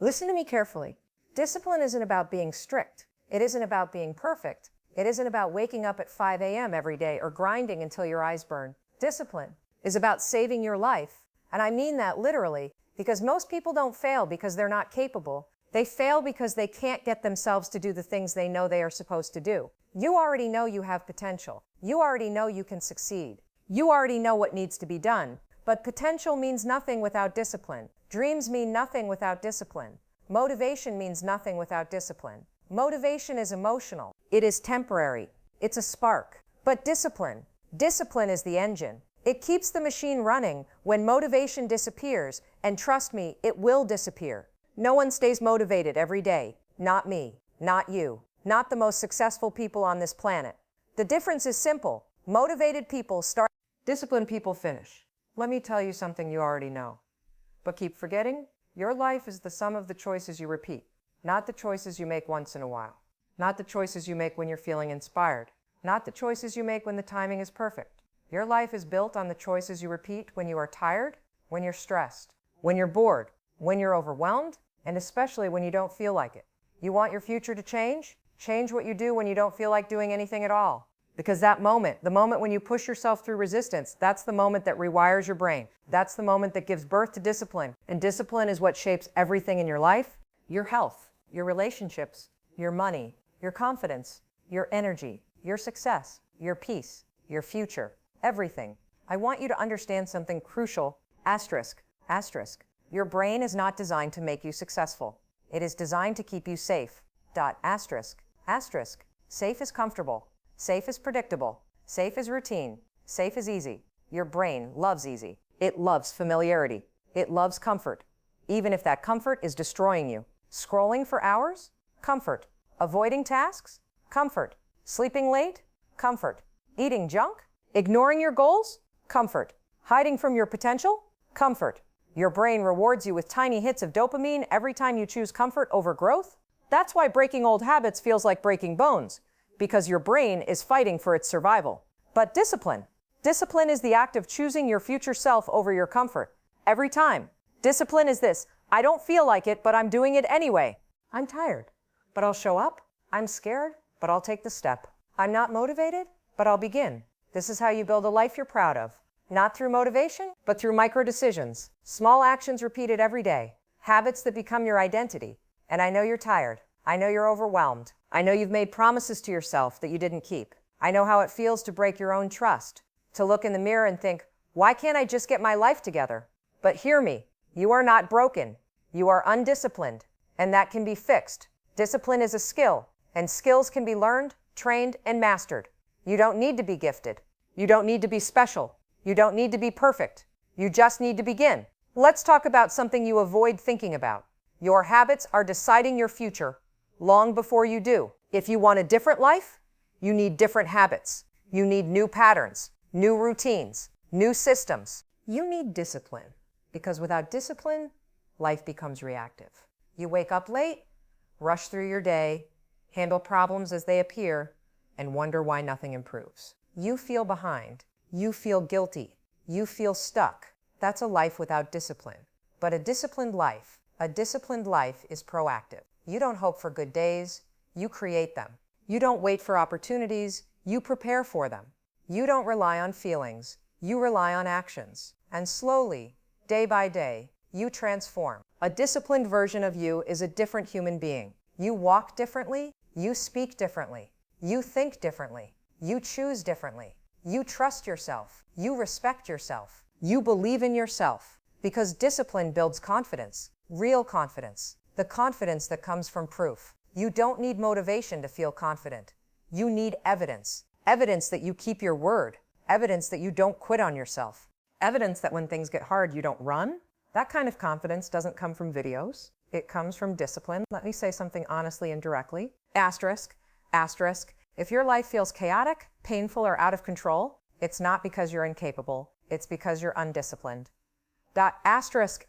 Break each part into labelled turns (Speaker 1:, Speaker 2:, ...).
Speaker 1: Listen to me carefully. Discipline isn't about being strict. It isn't about being perfect. It isn't about waking up at 5 a.m. every day or grinding until your eyes burn. Discipline is about saving your life. And I mean that literally, because most people don't fail because they're not capable. They fail because they can't get themselves to do the things they know they are supposed to do. You already know you have potential. You already know you can succeed. You already know what needs to be done. But potential means nothing without discipline. Dreams mean nothing without discipline. Motivation means nothing without discipline. Motivation is emotional. It is temporary. It's a spark. But discipline is the engine. It keeps the machine running when motivation disappears, and trust me, it will disappear. No one stays motivated every day. Not me. Not you. Not the most successful people on this planet. The difference is simple. Motivated people start. Disciplined people finish. Let me tell you something you already know. But keep forgetting, your life is the sum of the choices you repeat, not the choices you make once in a while. Not the choices you make when you're feeling inspired. Not the choices you make when the timing is perfect. Your life is built on the choices you repeat when you are tired, when you're stressed, when you're bored, when you're overwhelmed, and especially when you don't feel like it. You want your future to change? Change what you do when you don't feel like doing anything at all. Because that moment, the moment when you push yourself through resistance, that's the moment that rewires your brain. That's the moment that gives birth to discipline. And discipline is what shapes everything in your life, your health, your relationships, your money, your confidence, your energy, your success, your peace, your future, everything. I want you to understand something crucial. Asterisk. Your brain is not designed to make you successful. It is designed to keep you safe. Asterisk. Safe is comfortable. Safe is predictable. Safe is routine. Safe is easy. Your brain loves easy. It loves familiarity. It loves comfort, even if that comfort is destroying you. Scrolling for hours? Comfort. Avoiding tasks? Comfort. Sleeping late? Comfort. Eating junk? Ignoring your goals? Comfort. Hiding from your potential? Comfort. Your brain rewards you with tiny hits of dopamine every time you choose comfort over growth. That's why breaking old habits feels like breaking bones, because your brain is fighting for its survival. But discipline is the act of choosing your future self over your comfort. Every time. Discipline is this: I don't feel like it, but I'm doing it anyway. I'm tired, but I'll show up. I'm scared, but I'll take the step. I'm not motivated, but I'll begin. This is how you build a life you're proud of. Not through motivation, but through micro decisions. Small actions repeated every day. Habits that become your identity. And I know you're tired. I know you're overwhelmed. I know you've made promises to yourself that you didn't keep. I know how it feels to break your own trust, to look in the mirror and think, why can't I just get my life together? But hear me, you are not broken. You are undisciplined, and that can be fixed. Discipline is a skill, and skills can be learned, trained, and mastered. You don't need to be gifted. You don't need to be special. You don't need to be perfect. You just need to begin. Let's talk about something you avoid thinking about. Your habits are deciding your future long before you do. If you want a different life, you need different habits. You need new patterns, new routines, new systems. You need discipline, because without discipline, life becomes reactive. You wake up late, rush through your day, handle problems as they appear, and wonder why nothing improves. You feel behind. You feel guilty. You feel stuck. That's a life without discipline. But a disciplined life is proactive. You don't hope for good days, you create them. You don't wait for opportunities, you prepare for them. You don't rely on feelings, you rely on actions. And slowly, day by day, you transform. A disciplined version of you is a different human being. You walk differently, you speak differently, you think differently, you choose differently. You trust yourself, you respect yourself, you believe in yourself. Because discipline builds confidence, real confidence. The confidence that comes from proof. You don't need motivation to feel confident. You need evidence. Evidence that you keep your word. Evidence that you don't quit on yourself. Evidence that when things get hard, you don't run. That kind of confidence doesn't come from videos. It comes from discipline. Let me say something honestly and directly. Asterisk. If your life feels chaotic, painful, or out of control, it's not because you're incapable. It's because you're undisciplined. Asterisk.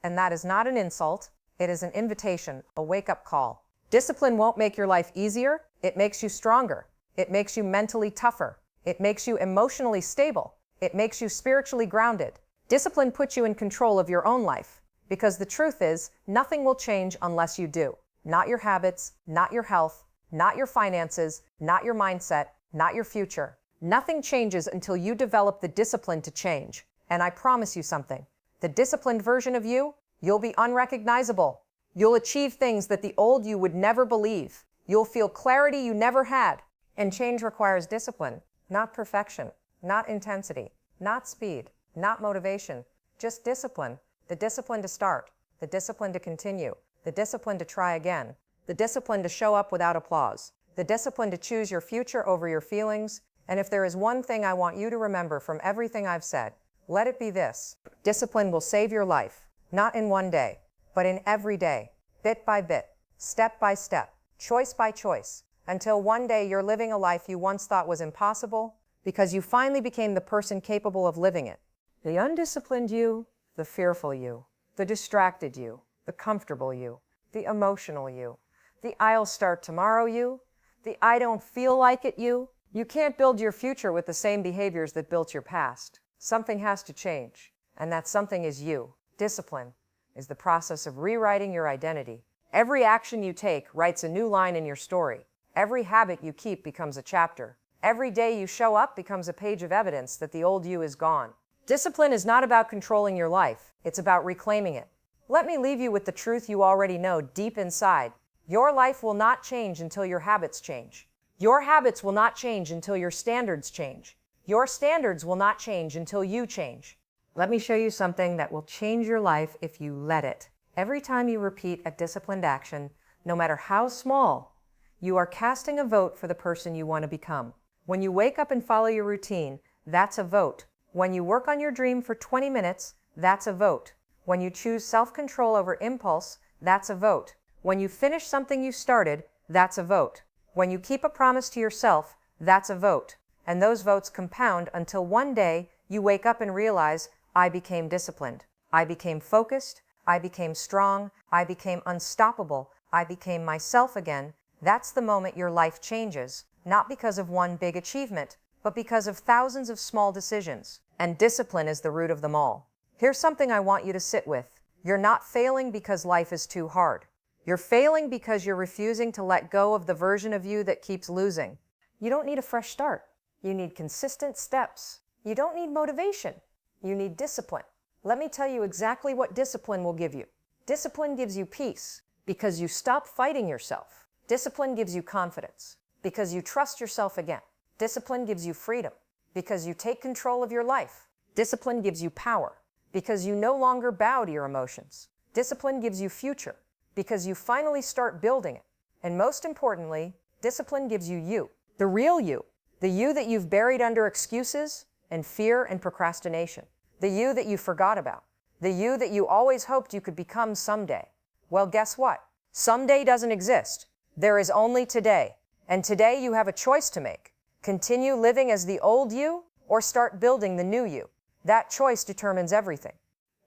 Speaker 1: And that is not an insult. It is an invitation, a wake-up call. Discipline won't make your life easier. It makes you stronger. It makes you mentally tougher. It makes you emotionally stable. It makes you spiritually grounded. Discipline puts you in control of your own life, Because the truth is, nothing will change unless you do. Not your habits, not your health, not your finances, not your mindset, not your future. Nothing changes until you develop the discipline to change. And I promise you something. The disciplined version of you, you'll be unrecognizable. You'll achieve things that the old you would never believe. You'll feel clarity you never had. And change requires discipline, not perfection, not intensity, not speed, not motivation, just discipline. The discipline to start, the discipline to continue, the discipline to try again, the discipline to show up without applause, the discipline to choose your future over your feelings. And if there is one thing I want you to remember from everything I've said, let it be this. Discipline will save your life, not in one day, but in every day, bit by bit, step by step, choice by choice, until one day you're living a life you once thought was impossible because you finally became the person capable of living it. The undisciplined you, the fearful you, the distracted you, the comfortable you, the emotional you, the I'll start tomorrow you, the I don't feel like it you. You can't build your future with the same behaviors that built your past. Something has to change, and that something is you. Discipline is the process of rewriting your identity. Every action you take writes a new line in your story. Every habit you keep becomes a chapter. Every day you show up becomes a page of evidence that the old you is gone. Discipline is not about controlling your life. It's about reclaiming it. Let me leave you with the truth you already know deep inside. Your life will not change until your habits change. Your habits will not change until your standards change. Your standards will not change until you change. Let me show you something that will change your life if you let it. Every time you repeat a disciplined action, no matter how small, you are casting a vote for the person you want to become. When you wake up and follow your routine, that's a vote. When you work on your dream for 20 minutes, that's a vote. When you choose self-control over impulse, that's a vote. When you finish something you started, that's a vote. When you keep a promise to yourself, that's a vote. And those votes compound until one day you wake up and realize, I became disciplined. I became focused. I became strong. I became unstoppable. I became myself again. That's the moment your life changes, not because of one big achievement, but because of thousands of small decisions. And discipline is the root of them all. Here's something I want you to sit with. You're not failing because life is too hard. You're failing because you're refusing to let go of the version of you that keeps losing. You don't need a fresh start. You need consistent steps. You don't need motivation. You need discipline. Let me tell you exactly what discipline will give you. Discipline gives you peace because you stop fighting yourself. Discipline gives you confidence because you trust yourself again. Discipline gives you freedom because you take control of your life. Discipline gives you power because you no longer bow to your emotions. Discipline gives you future because you finally start building it. And most importantly, discipline gives you you, the real you, the you that you've buried under excuses and fear and procrastination, the you that you forgot about, the you that you always hoped you could become someday. Well, guess what? Someday doesn't exist. There is only today. And today you have a choice to make. Continue living as the old you or start building the new you. That choice determines everything.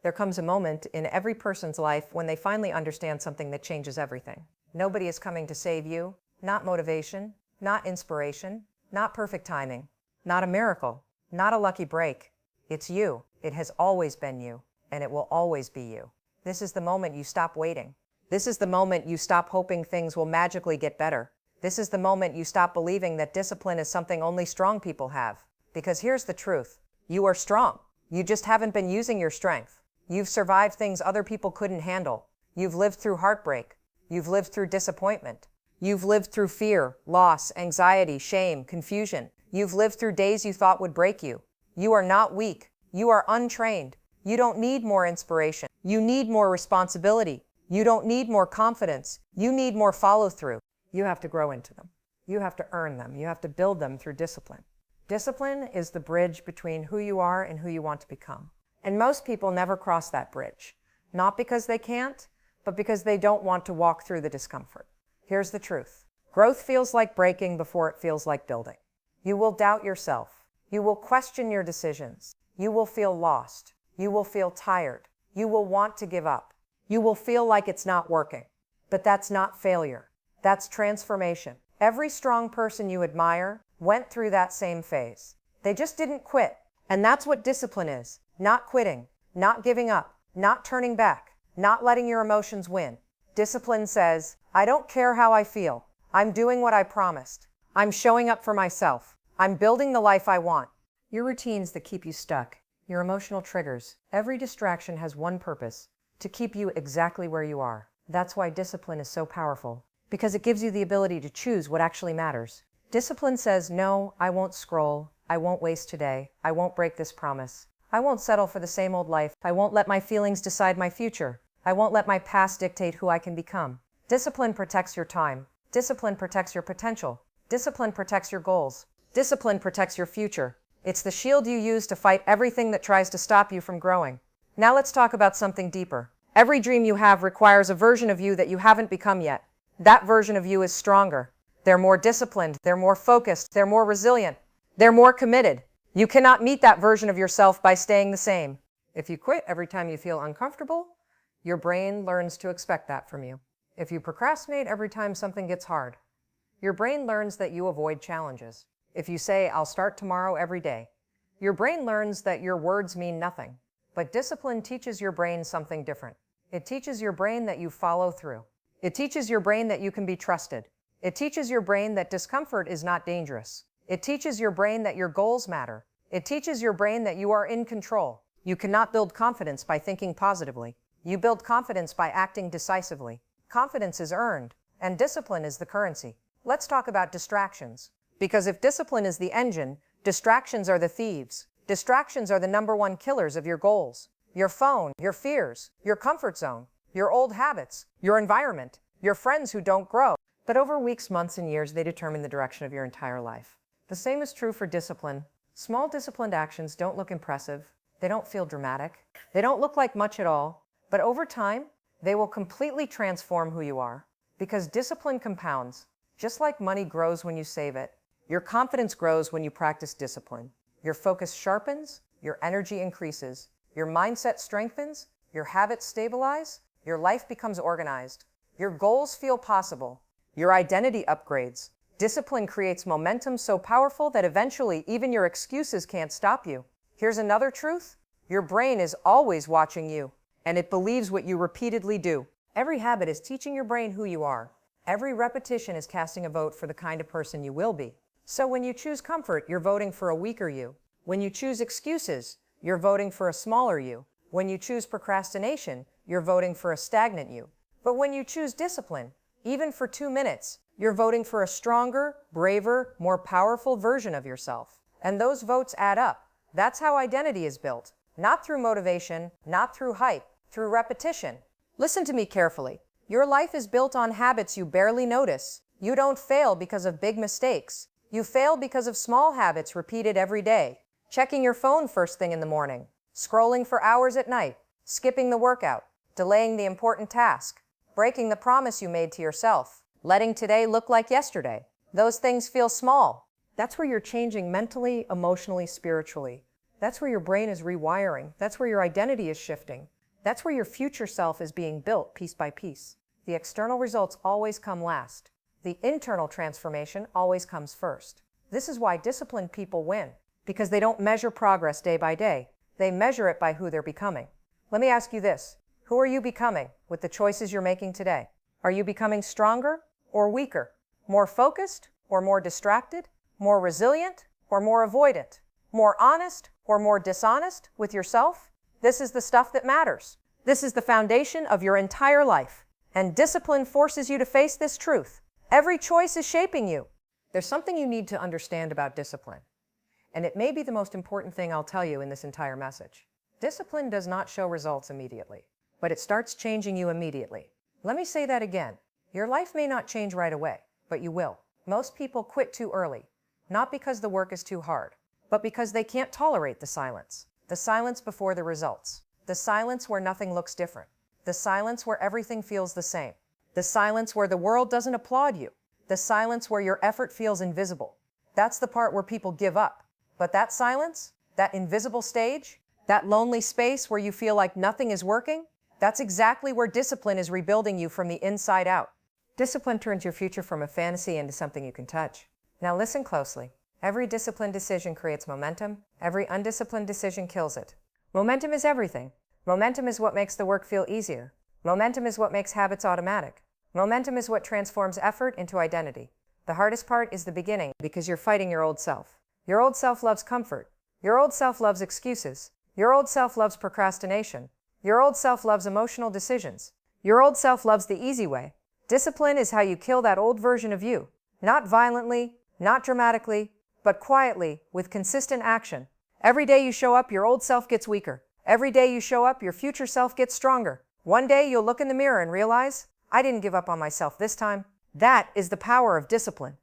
Speaker 1: There comes a moment in every person's life when they finally understand something that changes everything. Nobody is coming to save you, not motivation, not inspiration, not perfect timing, not a miracle, not a lucky break. It's you. It has always been you, and it will always be you. This is the moment you stop waiting. This is the moment you stop hoping things will magically get better. This is the moment you stop believing that discipline is something only strong people have. Because here's the truth. You are strong. You just haven't been using your strength. You've survived things other people couldn't handle. You've lived through heartbreak. You've lived through disappointment. You've lived through fear, loss, anxiety, shame, confusion. You've lived through days you thought would break you. You are not weak. You are untrained. You don't need more inspiration. You need more responsibility. You don't need more confidence. You need more follow-through. You have to grow into them. You have to earn them. You have to build them through discipline. Discipline is the bridge between who you are and who you want to become. And most people never cross that bridge. Not because they can't, but because they don't want to walk through the discomfort. Here's the truth. Growth feels like breaking before it feels like building. You will doubt yourself. You will question your decisions. You will feel lost. You will feel tired. You will want to give up. You will feel like it's not working. But that's not failure. That's transformation. Every strong person you admire went through that same phase. They just didn't quit. And that's what discipline is. Not quitting, not giving up, not turning back. not letting your emotions win. Discipline says, I don't care how I feel. I'm doing what I promised. I'm showing up for myself. I'm building the life I want. Your routines that keep you stuck, your emotional triggers, every distraction has one purpose: to keep you exactly where you are. That's why discipline is so powerful, because it gives you the ability to choose what actually matters. Discipline says, no, I won't scroll. I won't waste today. I won't break this promise. I won't settle for the same old life. I won't let my feelings decide my future. I won't let my past dictate who I can become. Discipline protects your time. Discipline protects your potential. Discipline protects your goals. Discipline protects your future. It's the shield you use to fight everything that tries to stop you from growing. Now let's talk about something deeper. Every dream you have requires a version of you that you haven't become yet. That version of you is stronger. They're more disciplined. They're more focused. They're more resilient. They're more committed. You cannot meet that version of yourself by staying the same. If you quit every time you feel uncomfortable, your brain learns to expect that from you. If you procrastinate every time something gets hard, your brain learns that you avoid challenges. If you say, I'll start tomorrow every day, your brain learns that your words mean nothing. But discipline teaches your brain something different. It teaches your brain that you follow through. It teaches your brain that you can be trusted. It teaches your brain that discomfort is not dangerous. It teaches your brain that your goals matter. It teaches your brain that you are in control. You cannot build confidence by thinking positively. You build confidence by acting decisively. Confidence is earned, and discipline is the currency. Let's talk about distractions. Because if discipline is the engine, distractions are the thieves. Distractions are the #1 killers of your goals. Your phone, your fears, your comfort zone, your old habits, your environment, your friends who don't grow. But over weeks, months, and years, they determine the direction of your entire life. The same is true for discipline. Small disciplined actions don't look impressive. They don't feel dramatic. They don't look like much at all. But over time, they will completely transform who you are. Because discipline compounds. Just like money grows when you save it, your confidence grows when you practice discipline. Your focus sharpens, your energy increases, your mindset strengthens, your habits stabilize, your life becomes organized, your goals feel possible, your identity upgrades. Discipline creates momentum so powerful that eventually even your excuses can't stop you. Here's another truth. Your brain is always watching you, and it believes what you repeatedly do. Every habit is teaching your brain who you are. Every repetition is casting a vote for the kind of person you will be. So when you choose comfort, you're voting for a weaker you. When you choose excuses, you're voting for a smaller you. When you choose procrastination, you're voting for a stagnant you. But when you choose discipline, even for 2 minutes, you're voting for a stronger, braver, more powerful version of yourself. And those votes add up. That's how identity is built. Not through motivation, not through hype, through repetition. Listen to me carefully. Your life is built on habits you barely notice. You don't fail because of big mistakes. You fail because of small habits repeated every day. Checking your phone first thing in the morning, scrolling for hours at night, skipping the workout, delaying the important task, breaking the promise you made to yourself, letting today look like yesterday. Those things feel small. That's where you're changing mentally, emotionally, spiritually. That's where your brain is rewiring. That's where your identity is shifting. That's where your future self is being built piece by piece. The external results always come last. The internal transformation always comes first. This is why disciplined people win, because they don't measure progress day by day. They measure it by who they're becoming. Let me ask you this. Who are you becoming with the choices you're making today? Are you becoming stronger or weaker? More focused or more distracted? More resilient or more avoidant? More honest or more dishonest with yourself? This is the stuff that matters. This is the foundation of your entire life. And discipline forces you to face this truth. Every choice is shaping you. There's something you need to understand about discipline. And it may be the most important thing I'll tell you in this entire message. Discipline does not show results immediately, but it starts changing you immediately. Let me say that again. Your life may not change right away, but you will. Most people quit too early, not because the work is too hard, but because they can't tolerate the silence. The silence before the results. The silence where nothing looks different. The silence where everything feels the same. The silence where the world doesn't applaud you. The silence where your effort feels invisible. That's the part where people give up. But that silence, that invisible stage, that lonely space where you feel like nothing is working, that's exactly where discipline is rebuilding you from the inside out. Discipline turns your future from a fantasy into something you can touch. Now listen closely. Every disciplined decision creates momentum. Every undisciplined decision kills it. Momentum is everything. Momentum is what makes the work feel easier. Momentum is what makes habits automatic. Momentum is what transforms effort into identity. The hardest part is the beginning because you're fighting your old self. Your old self loves comfort. Your old self loves excuses. Your old self loves procrastination. Your old self loves emotional decisions. Your old self loves the easy way. Discipline is how you kill that old version of you. Not violently, not dramatically, but quietly, with consistent action. Every day you show up, your old self gets weaker. Every day you show up, your future self gets stronger. One day you'll look in the mirror and realize, I didn't give up on myself this time. That is the power of discipline.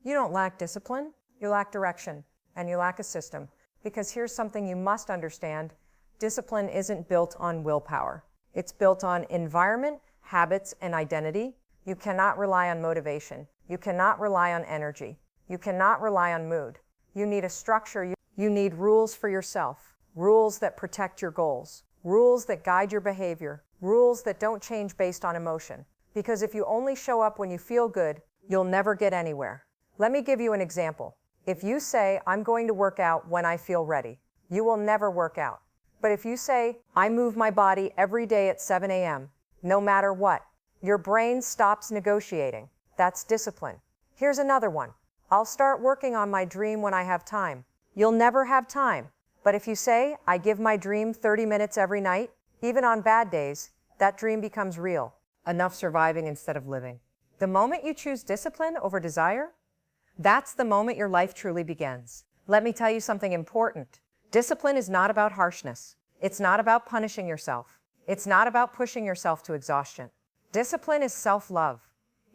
Speaker 1: You don't lack discipline, you lack direction, and you lack a system. Because here's something you must understand. Discipline isn't built on willpower. It's built on environment, habits, and identity. You cannot rely on motivation. You cannot rely on energy. You cannot rely on mood. You need a structure. You need rules for yourself. Rules that protect your goals. Rules that guide your behavior. Rules that don't change based on emotion. Because if you only show up when you feel good, you'll never get anywhere. Let me give you an example. If you say, I'm going to work out when I feel ready, you will never work out. But if you say, I move my body every day at 7 a.m., no matter what, your brain stops negotiating. That's discipline. Here's another one. I'll start working on my dream when I have time. You'll never have time. But if you say, I give my dream 30 minutes every night, even on bad days, that dream becomes real. Enough surviving instead of living. The moment you choose discipline over desire, that's the moment your life truly begins. Let me tell you something important. Discipline is not about harshness. It's not about punishing yourself. It's not about pushing yourself to exhaustion. Discipline is self-love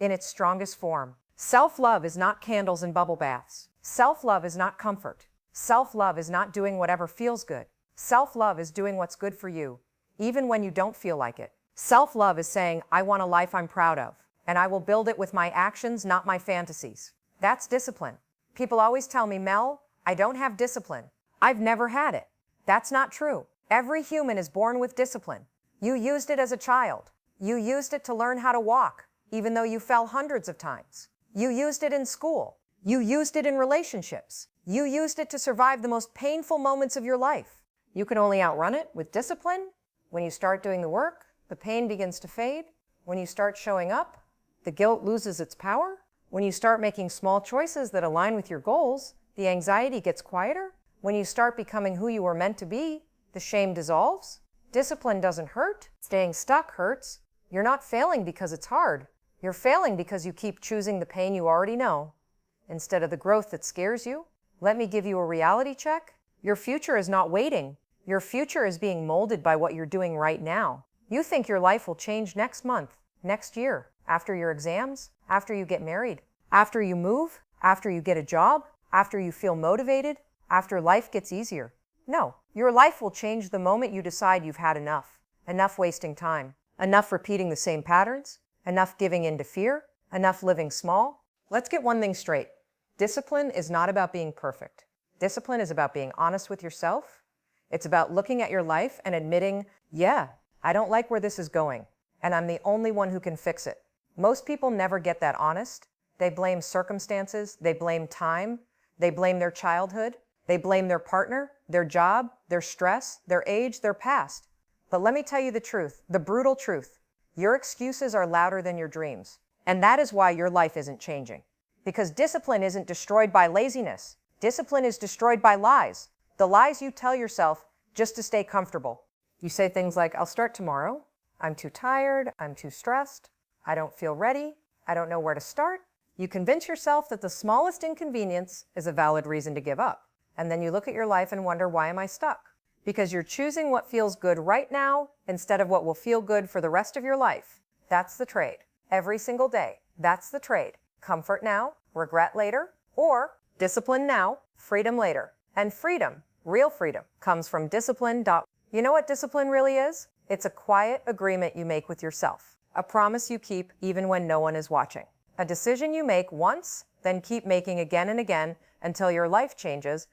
Speaker 1: in its strongest form. Self-love is not candles and bubble baths. Self-love is not comfort. Self-love is not doing whatever feels good. Self-love is doing what's good for you, even when you don't feel like it. Self-love is saying, I want a life I'm proud of, and I will build it with my actions, not my fantasies. That's discipline. People always tell me, Mel, I don't have discipline. I've never had it. That's not true. Every human is born with discipline. You used it as a child. You used it to learn how to walk, even though you fell hundreds of times. You used it in school. You used it in relationships. You used it to survive the most painful moments of your life. You can only outrun it with discipline. When you start doing the work, the pain begins to fade. When you start showing up, the guilt loses its power. When you start making small choices that align with your goals, the anxiety gets quieter. When you start becoming who you were meant to be, the shame dissolves. Discipline doesn't hurt. Staying stuck hurts. You're not failing because it's hard. You're failing because you keep choosing the pain you already know instead of the growth that scares you. Let me give you a reality check. Your future is not waiting. Your future is being molded by what you're doing right now. You think your life will change next month, next year, after your exams, after you get married, after you move, after you get a job, after you feel motivated, after life gets easier. No, your life will change the moment you decide you've had enough. Enough wasting time. Enough repeating the same patterns. Enough giving in to fear. Enough living small. Let's get one thing straight. Discipline is not about being perfect. Discipline is about being honest with yourself. It's about looking at your life and admitting, yeah, I don't like where this is going, and I'm the only one who can fix it. Most people never get that honest. They blame circumstances, they blame time, they blame their childhood, they blame their partner, their job, their stress, their age, their past. But let me tell you the truth, the brutal truth. Your excuses are louder than your dreams, and that is why your life isn't changing. Because discipline isn't destroyed by laziness. Discipline is destroyed by lies. The lies you tell yourself just to stay comfortable. You say things like, I'll start tomorrow. I'm too tired. I'm too stressed. I don't feel ready. I don't know where to start. You convince yourself that the smallest inconvenience is a valid reason to give up. And then you look at your life and wonder, why am I stuck? Because you're choosing what feels good right now instead of what will feel good for the rest of your life. That's the trade. Every single day. That's the trade. Comfort now, regret later, or discipline now, freedom later. And freedom, real freedom, comes from discipline. You know what discipline really is? It's a quiet agreement you make with yourself. A promise you keep even when no one is watching. A decision you make once, then keep making again and again until your life changes.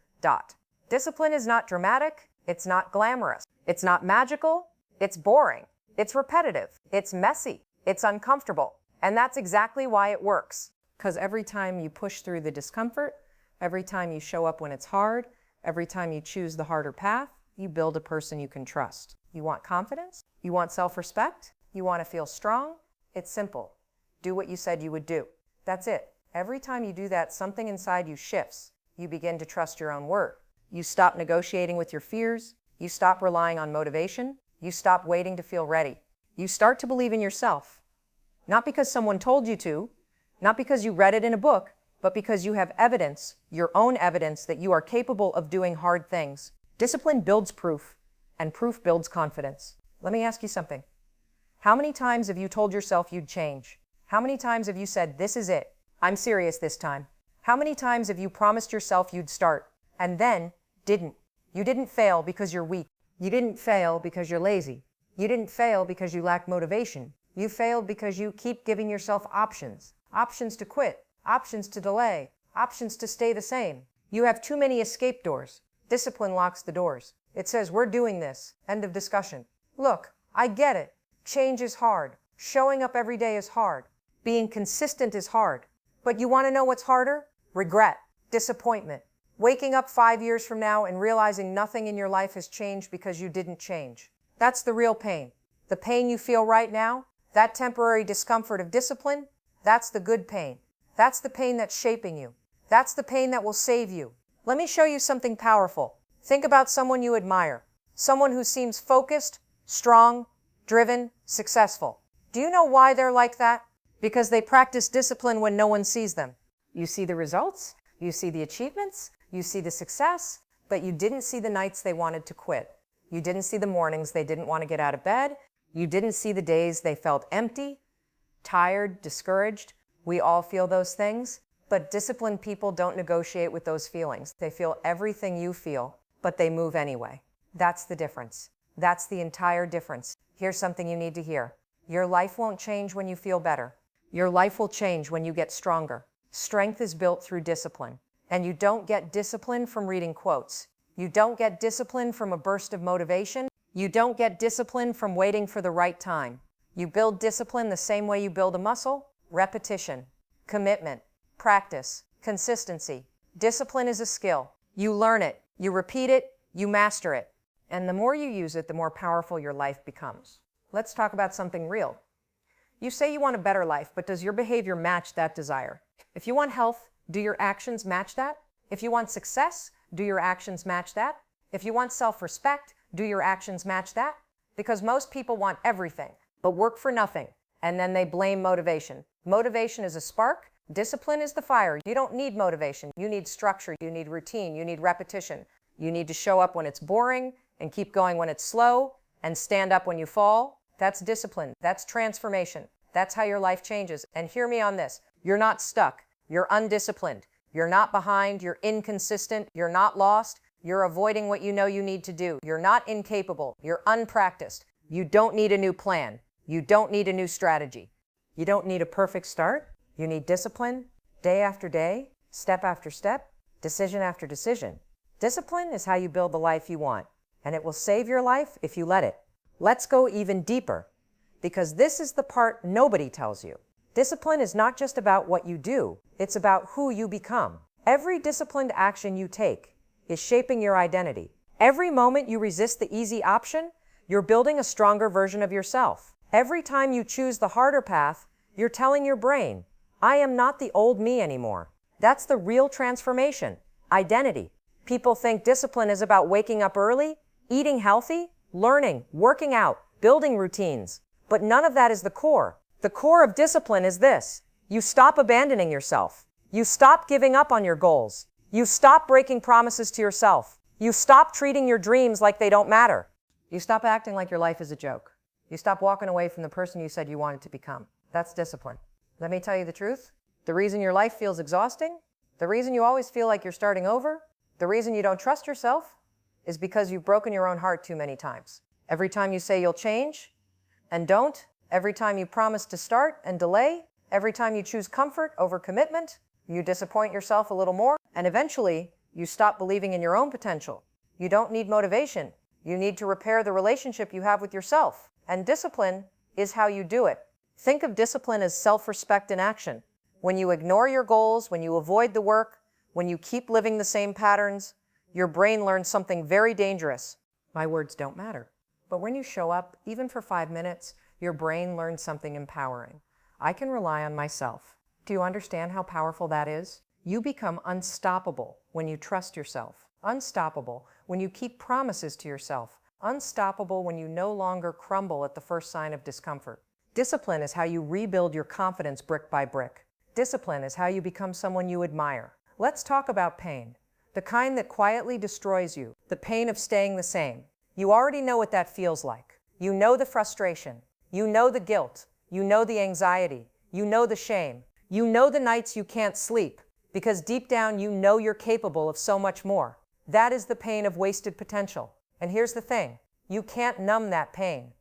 Speaker 1: Discipline is not dramatic. It's not glamorous. It's not magical. It's boring. It's repetitive. It's messy. It's uncomfortable. And that's exactly why it works. Because every time you push through the discomfort, every time you show up when it's hard, every time you choose the harder path, you build a person you can trust. You want confidence? You want self-respect? You want to feel strong? It's simple. Do what you said you would do. That's it. Every time you do that, something inside you shifts. You begin to trust your own word. You stop negotiating with your fears. You stop relying on motivation. You stop waiting to feel ready. You start to believe in yourself. Not because someone told you to, not because you read it in a book, but because you have evidence, your own evidence, that you are capable of doing hard things. Discipline builds proof, and proof builds confidence. Let me ask you something. How many times have you told yourself you'd change? How many times have you said, this is it, I'm serious this time? How many times have you promised yourself you'd start, and then didn't? You didn't fail because you're weak. You didn't fail because you're lazy. You didn't fail because you lack motivation. You failed because you keep giving yourself options. Options to quit, options to delay, options to stay the same. You have too many escape doors. Discipline locks the doors. It says, we're doing this. End of discussion. Look, I get it. Change is hard. Showing up every day is hard. Being consistent is hard. But you want to know what's harder? Regret, disappointment. Waking up 5 years from now and realizing nothing in your life has changed because you didn't change. That's the real pain. The pain you feel right now, that temporary discomfort of discipline, that's the good pain. That's the pain that's shaping you. That's the pain that will save you. Let me show you something powerful. Think about someone you admire. Someone who seems focused, strong, driven, successful. Do you know why they're like that? Because they practice discipline when no one sees them. You see the results, you see the achievements, you see the success, but you didn't see the nights they wanted to quit. You didn't see the mornings they didn't want to get out of bed. You didn't see the days they felt empty, tired, discouraged. We all feel those things, but disciplined people don't negotiate with those feelings. They feel everything you feel, but they move anyway. That's the difference. That's the entire difference. Here's something you need to hear. Your life won't change when you feel better. Your life will change when you get stronger. Strength is built through discipline. And you don't get discipline from reading quotes. You don't get discipline from a burst of motivation. You don't get discipline from waiting for the right time. You build discipline the same way you build a muscle: repetition, commitment, practice, consistency. Discipline is a skill. You learn it, you repeat it, you master it. And the more you use it, the more powerful your life becomes. Let's talk about something real. You say you want a better life, but does your behavior match that desire? If you want health, do your actions match that? If you want success, do your actions match that? If you want self-respect, do your actions match that? Because most people want everything, but work for nothing, and then they blame motivation. Motivation is a spark. Discipline is the fire. You don't need motivation. You need structure. You need routine. You need repetition. You need to show up when it's boring and keep going when it's slow and stand up when you fall. That's discipline. That's transformation. That's how your life changes. And hear me on this. You're not stuck. You're undisciplined. You're not behind. You're inconsistent. You're not lost. You're avoiding what you know you need to do. You're not incapable. You're unpracticed. You don't need a new plan. You don't need a new strategy. You don't need a perfect start. You need discipline, day after day, step after step, decision after decision. Discipline is how you build the life you want, and it will save your life if you let it. Let's go even deeper, because this is the part nobody tells you. Discipline is not just about what you do, it's about who you become. Every disciplined action you take is shaping your identity. Every moment you resist the easy option, you're building a stronger version of yourself. Every time you choose the harder path, you're telling your brain, I am not the old me anymore. That's the real transformation. Identity. People think discipline is about waking up early, eating healthy, learning, working out, building routines. But none of that is the core. The core of discipline is this. You stop abandoning yourself. You stop giving up on your goals. You stop breaking promises to yourself. You stop treating your dreams like they don't matter. You stop acting like your life is a joke. You stop walking away from the person you said you wanted to become. That's discipline. Let me tell you the truth. The reason your life feels exhausting, the reason you always feel like you're starting over, the reason you don't trust yourself is because you've broken your own heart too many times. Every time you say you'll change and don't, every time you promise to start and delay, every time you choose comfort over commitment, you disappoint yourself a little more, and eventually you stop believing in your own potential. You don't need motivation. You need to repair the relationship you have with yourself. And discipline is how you do it. Think of discipline as self-respect in action. When you ignore your goals, when you avoid the work, when you keep living the same patterns, your brain learns something very dangerous. My words don't matter. But when you show up, even for 5 minutes, your brain learns something empowering. I can rely on myself. Do you understand how powerful that is? You become unstoppable when you trust yourself. Unstoppable when you keep promises to yourself. Unstoppable when you no longer crumble at the first sign of discomfort. Discipline is how you rebuild your confidence brick by brick. Discipline is how you become someone you admire. Let's talk about pain. The kind that quietly destroys you. The pain of staying the same. You already know what that feels like. You know the frustration. You know the guilt. You know the anxiety. You know the shame. You know the nights you can't sleep, because deep down you know you're capable of so much more. That is the pain of wasted potential. And here's the thing, you can't numb that pain.